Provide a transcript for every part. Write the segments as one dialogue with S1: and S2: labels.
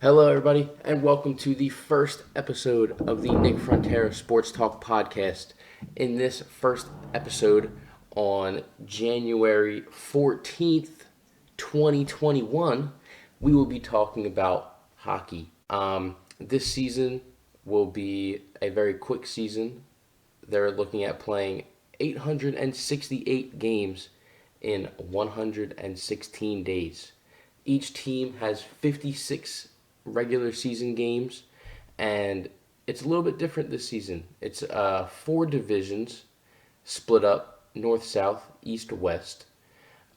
S1: Hello, everybody, and welcome to the first episode of the Nick Frontera Sports Talk podcast. In this first episode on January 14th, 2021, we will be talking about hockey. This season will be a very quick season. They're looking at playing 868 games in 116 days. Each team has 56 regular season games, and it's a little bit different this season. It's four divisions split up north, south, east, west.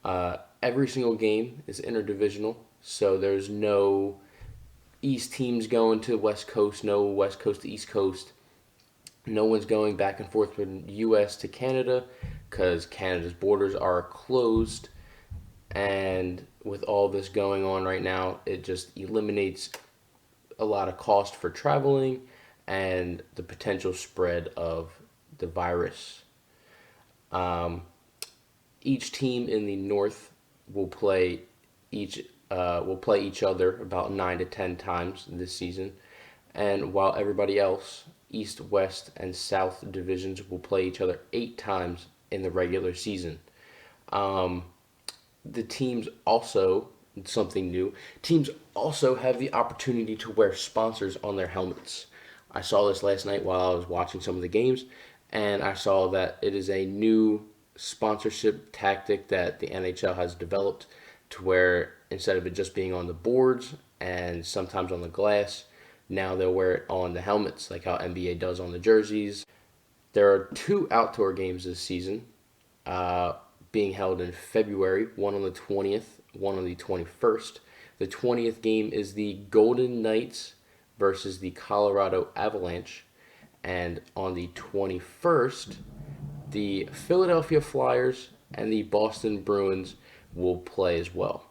S1: Every single game is interdivisional, so there's no east teams going to west coast, no west coast to east coast. No one's going back and forth from U.S. to Canada because Canada's borders are closed. And with all this going on right now, it just eliminates a lot of cost for traveling and the potential spread of the virus. Um, each team in the North will play each will play each other about 9 to 10 times this season, and while everybody else, East, West, and South divisions will play each other 8 times in the regular season. Um, the teams also something new. Teams also have the opportunity to wear sponsors on their helmets. I saw this last night while I was watching some of the games, and I saw that it is a new sponsorship tactic that the NHL has developed to where instead of it just being on the boards and sometimes on the glass, now they'll wear it on the helmets like how NBA does on the jerseys. There are two outdoor games this season uh, being held in February, one on the 20th, one on the 21st. The 20th game is the Golden Knights versus the Colorado Avalanche. And on the 21st, the Philadelphia Flyers and the Boston Bruins will play as well.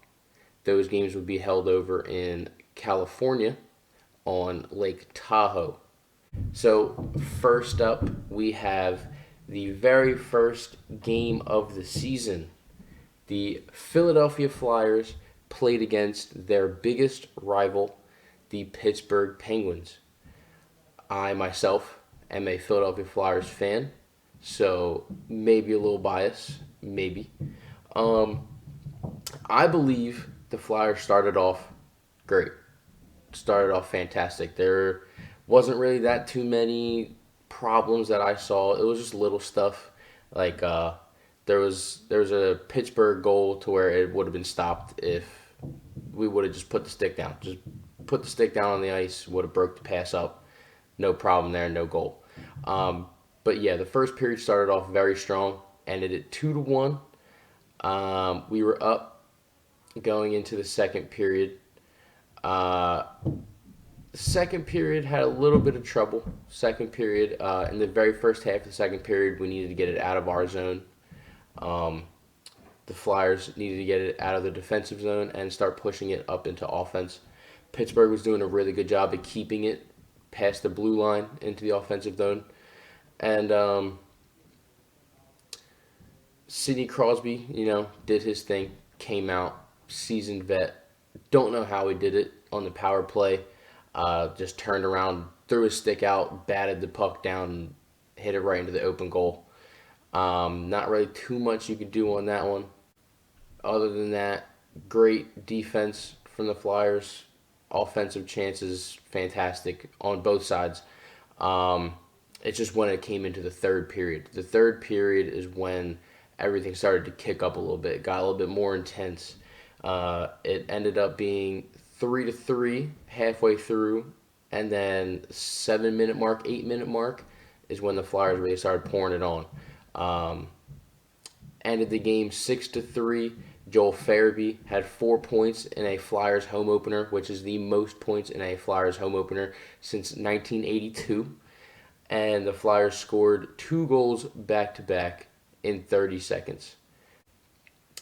S1: Those games will be held over in California on Lake Tahoe. So, first up, we have the very first game of the season. The Philadelphia Flyers played against their biggest rival, the Pittsburgh Penguins. I myself am a Philadelphia Flyers fan, so maybe a little bias, maybe. Um, I believe the Flyers started off great, started off fantastic. There wasn't really that too many problems that I saw. It was just little stuff like there was a Pittsburgh goal to where it would have been stopped if we would have just put the stick down. Just put the stick down on the ice, would have broke the pass up. No problem there, no goal. Um, but yeah, the first period started off very strong, ended at 2-1. We were up going into the second period. Uh, the second period had a little bit of trouble. Second period, in the very first half of the second period, we needed to get it out of our zone. Um, the Flyers needed to get it out of the defensive zone and start pushing it up into offense. Pittsburgh was doing a really good job of keeping it past the blue line into the offensive zone. And Sidney Crosby, did his thing, came out, seasoned vet. Don't know how he did it on the power play. Just turned around, threw his stick out, batted the puck down, and hit it right into the open goal. Not really too much you could do on that one. Other than that, great defense from the Flyers. Offensive chances, fantastic on both sides. Um, it's just when it came into the third period. The third period is when everything started to kick up a little bit, got a little bit more intense. It ended up being 3-3 halfway through, and then 7 minute mark, 8 minute mark is when the Flyers really started pouring it on. Um, Ended the game 6-3. Joel Farabee had 4 points in a Flyers home opener, which is the most points in a Flyers home opener since 1982. And the Flyers scored 2 goals back to back in 30 seconds.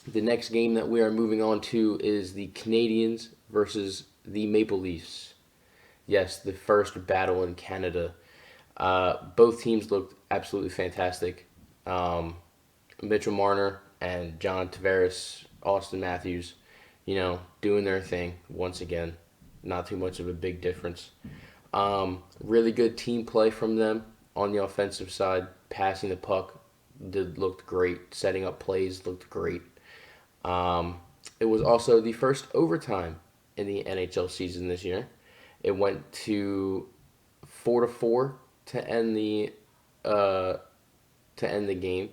S1: The next game that we are moving on to is the Canadiens versus the Maple Leafs. Yes, the first battle in Canada. Both teams looked absolutely fantastic. Mitchell Marner and John Tavares, Austin Matthews, doing their thing once again. not too much of a big difference. Really good team play from them on the offensive side. Passing the puck looked great. Setting up plays looked great. It was also the first overtime in the NHL season this year. It went to 4-4 to end uh, the game.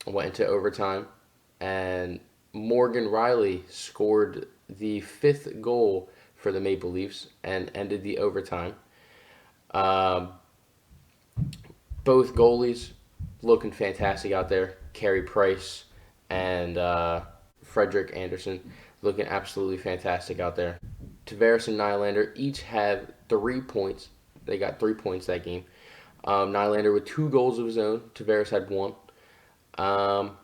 S1: Went into overtime, and Morgan Riley scored the fifth goal for the Maple Leafs and ended the overtime. Um, Both goalies looking fantastic out there. Carey Price and Frederick Anderson looking absolutely fantastic out there. Tavares and Nylander each have 3 points. They got 3 points that game. Nylander with 2 goals of his own. Tavares had one. Um,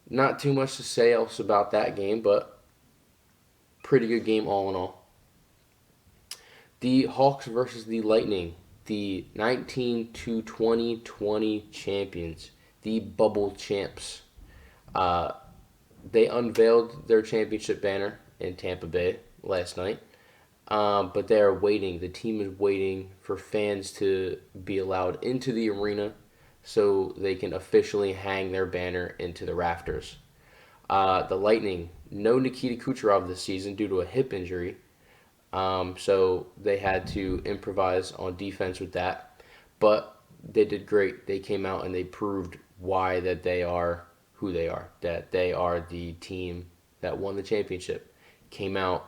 S1: Not too much to say else about that game, but pretty good game all in all. The Hawks versus the Lightning, the 19 to 2020 champions, the bubble champs. Uh, they unveiled their championship banner in Tampa Bay last night, but they are waiting. The team is waiting for fans to be allowed into the arena so they can officially hang their banner into the rafters. The Lightning, no Nikita Kucherov this season due to a hip injury, so they had to improvise on defense with that. But they did great. They came out and they proved why that they are who they are. That they are the team that won the championship. Came out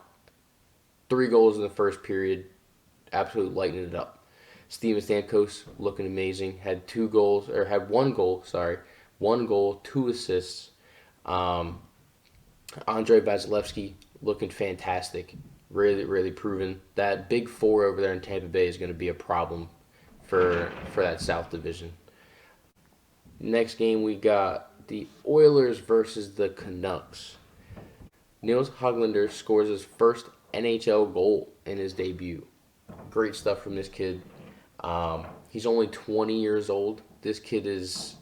S1: 3 goals in the first period, absolutely lighting it up. Steven Stamkos looking amazing. Had 2 goals, or had 1 goal. Sorry, 1 goal, 2 assists. Um, Andre Vasilevsky looking fantastic. Really, really proven that big four over there in Tampa Bay is going to be a problem for that South Division. Next game we got the Oilers versus the Canucks. Nils Hoglander scores his first NHL goal in his debut. Great stuff from this kid. He's only 20 years old. This kid is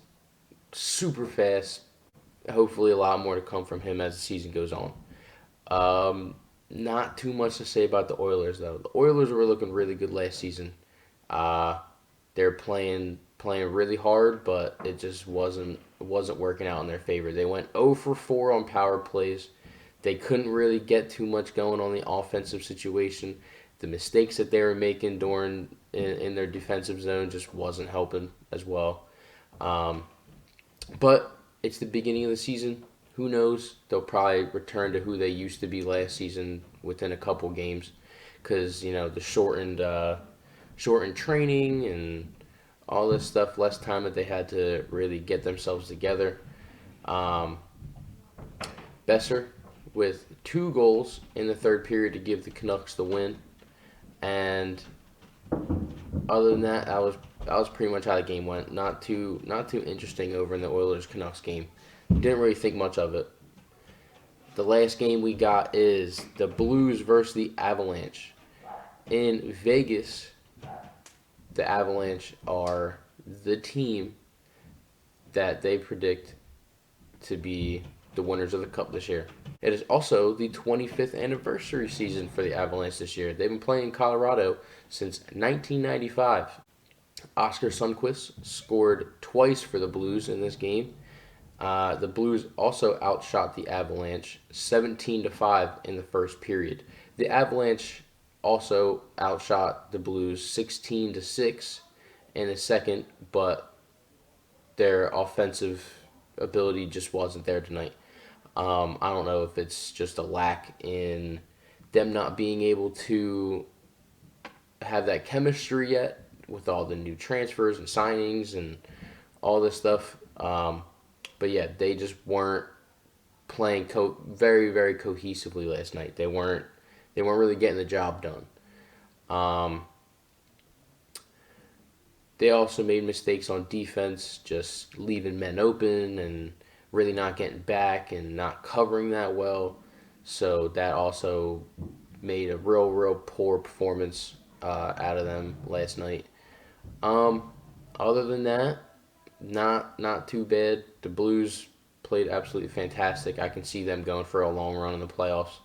S1: super fast. Hopefully, a lot more to come from him as the season goes on. Not too much to say about the Oilers though. The Oilers were looking really good last season. Uh, they're playing really hard, but it just wasn't working out in their favor. They went 0 for 4 on power plays. They couldn't really get too much going on the offensive situation. The mistakes that they were making in their defensive zone just wasn't helping as well. Um, but it's the beginning of the season. Who knows? They'll probably return to who they used to be last season within a couple games, because the shortened training and all this stuff, less time that they had to really get themselves together. Um, Besser with 2 goals in the third period to give the Canucks the win, and other than that, that was pretty much how the game went. Not too interesting over in the Oilers Canucks game. Didn't really think much of it. The last game we got is the Blues versus the Avalanche. In Vegas, the Avalanche are the team that they predict to be the winners of the Cup this year. It is also the 25th anniversary season for the Avalanche this year. They've been playing in Colorado since 1995. Oscar Sundqvist scored twice for the Blues in this game. The Blues also outshot the Avalanche 17-5 in the first period. The Avalanche also outshot the Blues 16-6 in the second, but their offensive ability just wasn't there tonight. I don't know if it's just a lack in them not being able to have that chemistry yet with all the new transfers and signings and all this stuff. But yeah, they just weren't playing very, very cohesively last night. They weren't really getting the job done. They also made mistakes on defense, just leaving men open and really not getting back and not covering that well. So that also made a real poor performance out of them last night. Other than that, not too bad. The Blues played absolutely fantastic. I can see them going for a long run in the playoffs,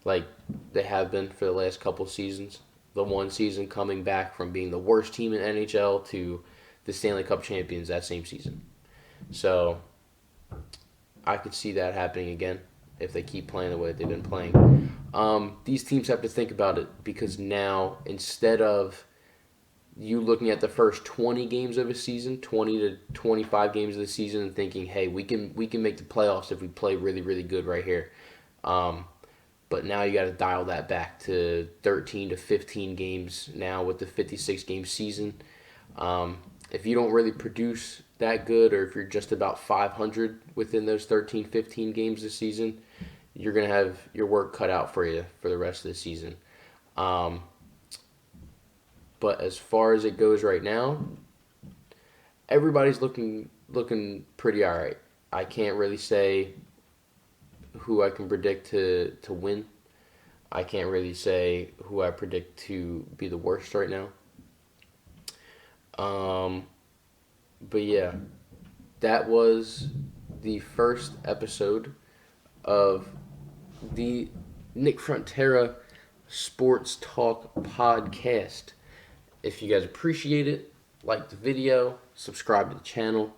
S1: like they have been for the last couple seasons. The one season coming back from being the worst team in NHL to the Stanley Cup champions that same season. So I could see that happening again if they keep playing the way they've been playing. These teams have to think about it because now instead of you looking at the first 20 games of a season, 20 to 25 games of the season, and thinking, hey, we can make the playoffs if we play really really good right here. Um, but now you got to dial that back to 13 to 15 games now with the 56 game season. If you don't really produce that good, or if you're just about 500 within those 13, 15 games this season, you're going to have your work cut out for you for the rest of the season. Um, but as far as it goes right now, everybody's looking pretty all right. I can't really say who I can predict to win. I can't really say who I predict to be the worst right now. Um, but yeah, that was the first episode of the Nick Frontera Sports Talk podcast. If you guys appreciate it, like the video, subscribe to the channel.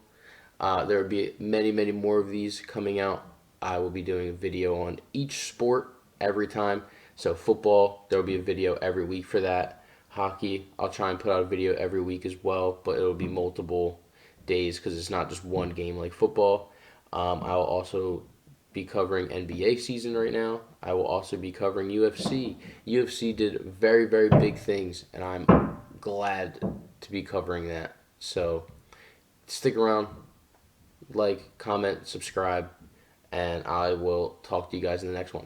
S1: There will be many, many more of these coming out. I will be doing a video on each sport every time. So football, there will be a video every week for that. Hockey, I'll try and put out a video every week as well, but it will be multiple days because it's not just one game like football. I will also be covering NBA season right now. I will also be covering UFC. UFC did very, very big things, and I'm glad to be covering that. So stick around, like, comment, subscribe, and I will talk to you guys in the next one.